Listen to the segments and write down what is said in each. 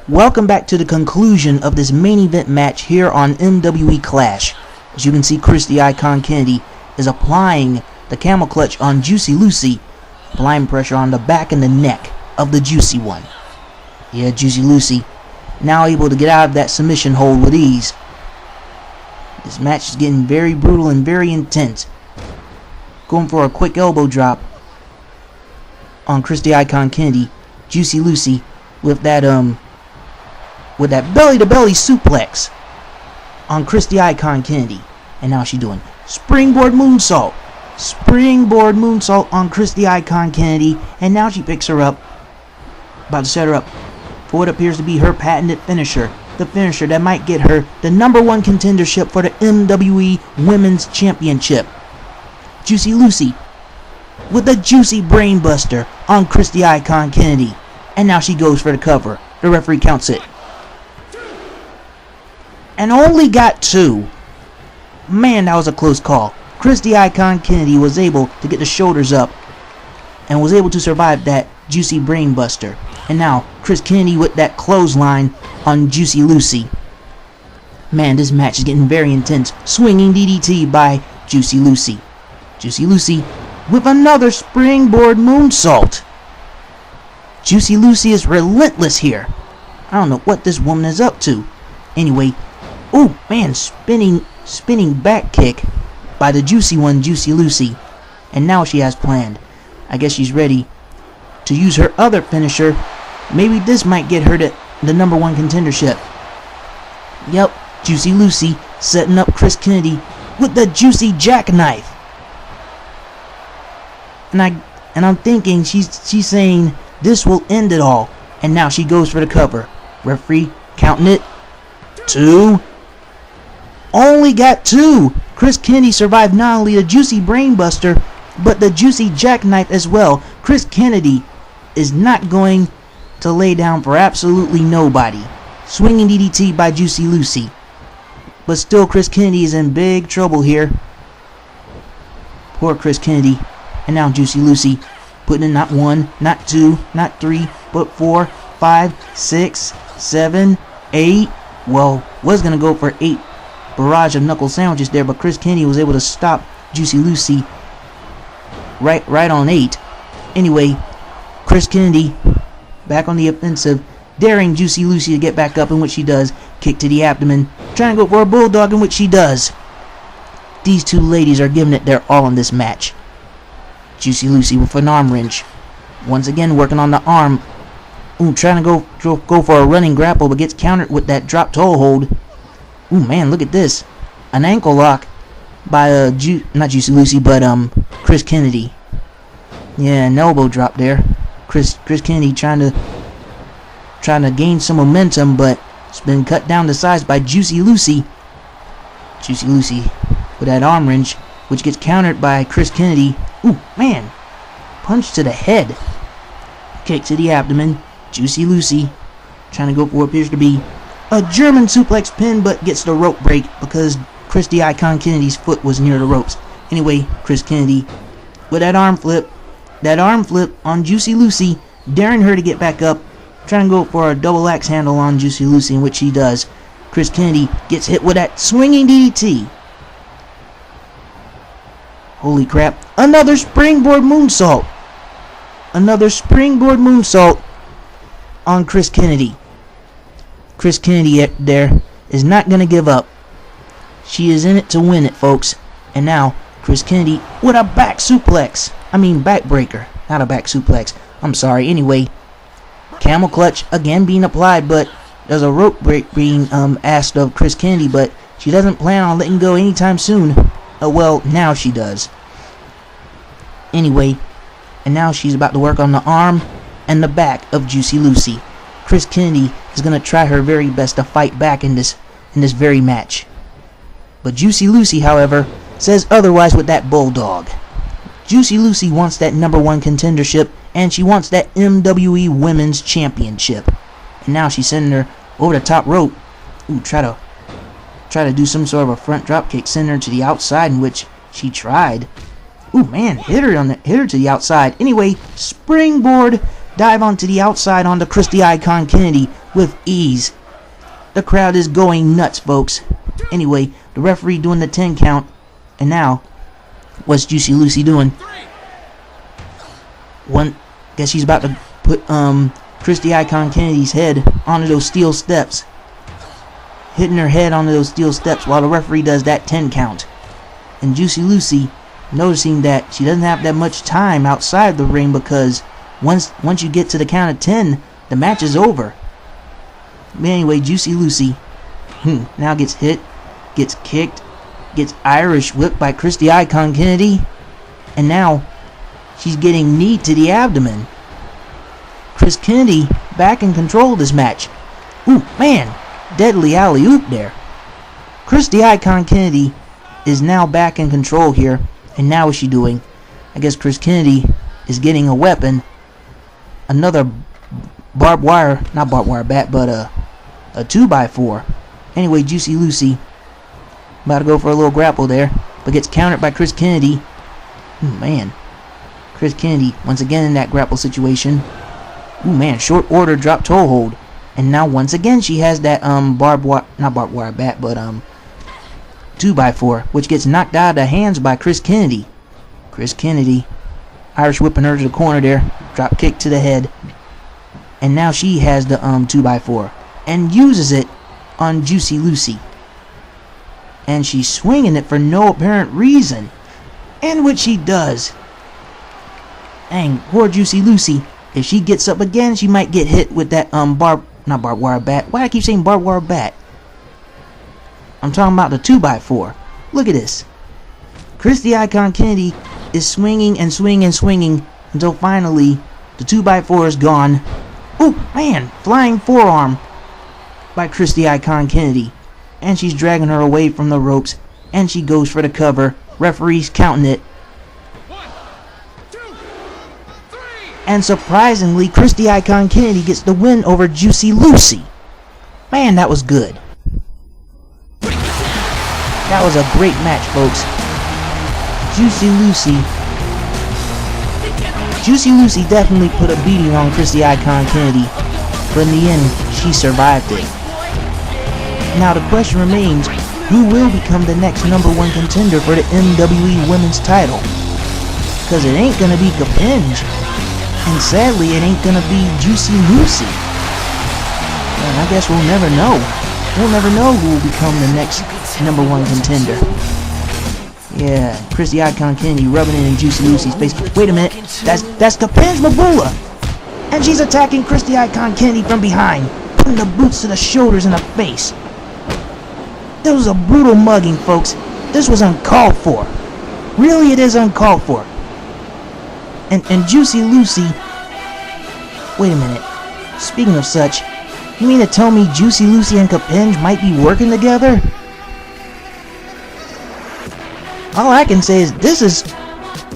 Welcome back to the conclusion of this main event match here on MWE Clash. As you can see, Chris the Icon Kennedy is applying the camel clutch on Juicy Lucy, applying pressure on the back and the neck of the Juicy one. Yeah, Juicy Lucy now able to get out of that submission hold with ease. This match is getting very brutal and very intense. Going for a quick elbow drop on Chris the Icon Kennedy. Juicy Lucy with that belly-to-belly suplex on Chris the Icon Kennedy. And now she's doing springboard moonsault. Springboard moonsault on Chris the Icon Kennedy. And now she picks her up. About to set her up for what appears to be her patented finisher. The finisher that might get her the #1 contendership for the MWE Women's Championship. Juicy Lucy with a juicy brainbuster on Chris the Icon Kennedy. And now she goes for the cover. The referee counts it. And only got 2. Man, that was a close call. Chris the Icon Kennedy was able to get the shoulders up and was able to survive that juicy brainbuster. And now Chris Kennedy with that clothesline on Juicy Lucy. Man, this match is getting very intense. Swinging DDT by Juicy Lucy. Juicy Lucy with another springboard moonsault. Juicy Lucy is relentless here. I don't know what this woman is up to. Anyway, oh man, spinning back kick by the juicy one, Juicy Lucy. And now she has planned. I guess she's ready to use her other finisher. Maybe this might get her the #1 contendership. Yep, Juicy Lucy setting up Chris Kennedy with the juicy jackknife. And I'm thinking she's saying this will end it all. And now she goes for the cover. Referee counting it. 2. Only got 2. Chris Kennedy survived not only the juicy brainbuster, but the juicy jackknife as well. Chris Kennedy is not going to lay down for absolutely nobody. Swinging DDT by Juicy Lucy. But still, Chris Kennedy is in big trouble here. Poor Chris Kennedy. And now Juicy Lucy putting in not 1, not 2, not 3, but 4, 5, 6, 7, 8. Well, was going to go for 8 barrage of knuckle sandwiches there, but Chris Kennedy was able to stop Juicy Lucy right on 8. Anyway, Chris Kennedy back on the offensive, daring Juicy Lucy to get back up, in which she does. Kick to the abdomen, trying to go for a bulldog, in which she does. These two ladies are giving it their all in this match. Juicy Lucy with an arm wrench. Once again working on the arm. Ooh, trying to go for a running grapple, but gets countered with that drop toe hold. Ooh, man, look at this. An ankle lock by not Juicy Lucy, but Chris Kennedy. Yeah, an elbow drop there. Chris Kennedy trying to gain some momentum, but it's been cut down to size by Juicy Lucy. Juicy Lucy with that arm wrench, which gets countered by Chris Kennedy. Ooh, man. Punch to the head. Kick to the abdomen. Juicy Lucy trying to go for what appears to be a German suplex pin, but gets the rope break because Chris the Icon Kennedy's foot was near the ropes. Anyway, Chris Kennedy with that arm flip on Juicy Lucy, daring her to get back up, trying to go for a double axe handle on Juicy Lucy, in which she does. Chris Kennedy gets hit with that swinging DDT. Holy crap. Another springboard moonsault. Another springboard moonsault on Chris Kennedy. Chris Kennedy there is not going to give up. She is in it to win it, folks. And now, Chris Kennedy with a back suplex. I mean, backbreaker. Not a back suplex. I'm sorry. Anyway, camel clutch again being applied, but there's a rope break being asked of Chris Kennedy, but she doesn't plan on letting go anytime soon. Well, now she does. Anyway, and now she's about to work on the arm and the back of Juicy Lucy. Chris Kennedy is going to try her very best to fight back in this very match. But Juicy Lucy, however, says otherwise with that bulldog. Juicy Lucy wants that #1 contendership, and she wants that MWE Women's Championship. And now she's sending her over the top rope. Ooh, try to do some sort of a front drop kick, send her to the outside, in which she tried. Ooh, man, hit her to the outside. Anyway, springboard dive onto the outside onto Chris the Icon Kennedy. with ease. The crowd is going nuts, folks. Anyway, the referee doing the 10 count. And now, what's Juicy Lucy doing? Guess she's about to put Christy Icon Kennedy's head onto those steel steps. Hitting her head onto those steel steps while the referee does that 10 count. And Juicy Lucy, noticing that she doesn't have that much time outside the ring, because once you get to the count of 10, the match is over. But anyway, Juicy Lucy now gets hit, gets kicked, gets Irish whipped by Christy Icon Kennedy, and now she's getting knee to the abdomen. Chris Kennedy back in control of this match. Ooh, man, deadly alley-oop there. Christy Icon Kennedy is now back in control here, and now what's she doing? I guess Chris Kennedy is getting a weapon, another barbed wire, not barbed wire bat, but a 2x4. Anyway, Juicy Lucy about to go for a little grapple there, but gets countered by Chris Kennedy. Man, Chris Kennedy once again in that grapple situation. Ooh, man, short order drop toe hold, and now once again she has that not barbed wire bat, but 2x4, which gets knocked out of the hands by Chris Kennedy. Chris Kennedy Irish whipping her to the corner there, drop kick to the head, and now she has the 2x4 and uses it on Juicy Lucy, and she's swinging it for no apparent reason, and what she does, dang, poor Juicy Lucy, if she gets up again, she might get hit with that not barbed wire bat. Why do I keep saying barbed wire bat? I'm talking about the 2x4. Look at this. Christy Icon Kennedy is swinging and swinging and swinging until finally the 2x4 is gone. Oh man, flying forearm by Christy Icon Kennedy, and she's dragging her away from the ropes, and she goes for the cover. Referee's counting it. 1, 2, 3. And surprisingly, Christy Icon Kennedy gets the win over Juicy Lucy. Man, that was good. That was a great match, folks. Juicy Lucy definitely put a beating on Christy Icon Kennedy, but in the end, she survived it. Now the question remains, who will become the next #1 contender for the MWE Women's title? Because it ain't gonna be Kapinj, and sadly it ain't gonna be Juicy Lucy. And I guess we'll never know. We'll never know who will become the next #1 contender. Yeah, Christy Icon Kennedy rubbing it in Juicy Lucy's face. Wait a minute, that's Kapinj Mabula, and she's attacking Christy Icon Kennedy from behind, putting the boots to the shoulders and the face. That was a brutal mugging, folks. This was uncalled for. Really, it is uncalled for. And Juicy Lucy. Wait a minute. Speaking of such, you mean to tell me Juicy Lucy and Kapinj might be working together? All I can say is this is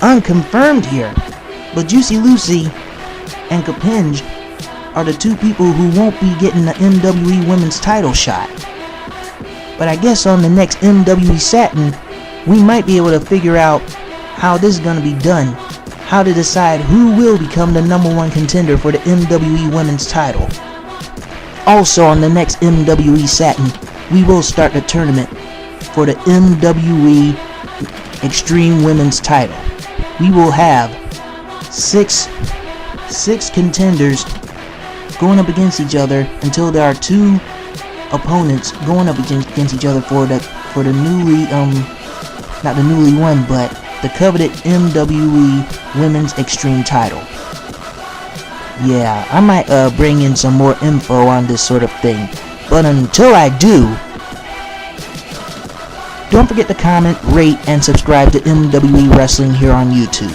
unconfirmed here, but Juicy Lucy and Kapinj are the two people who won't be getting the MWE Women's title shot. But I guess on the next MWE Satin, we might be able to figure out how this is going to be done, how to decide who will become the #1 contender for the MWE Women's title. Also on the next MWE Satin, we will start the tournament for the MWE Extreme Women's title. We will have six contenders going up against each other until there are 2 opponents going up against each other for the newly not the newly won, but the coveted MWE Women's Extreme title. Yeah, I might bring in some more info on this sort of thing, but until I do, don't forget to comment, rate, and subscribe to MWE Wrestling here on YouTube.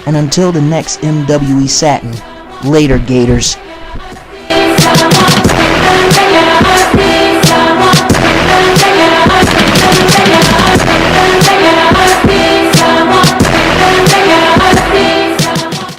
And until the next MWE Satin, later Gators.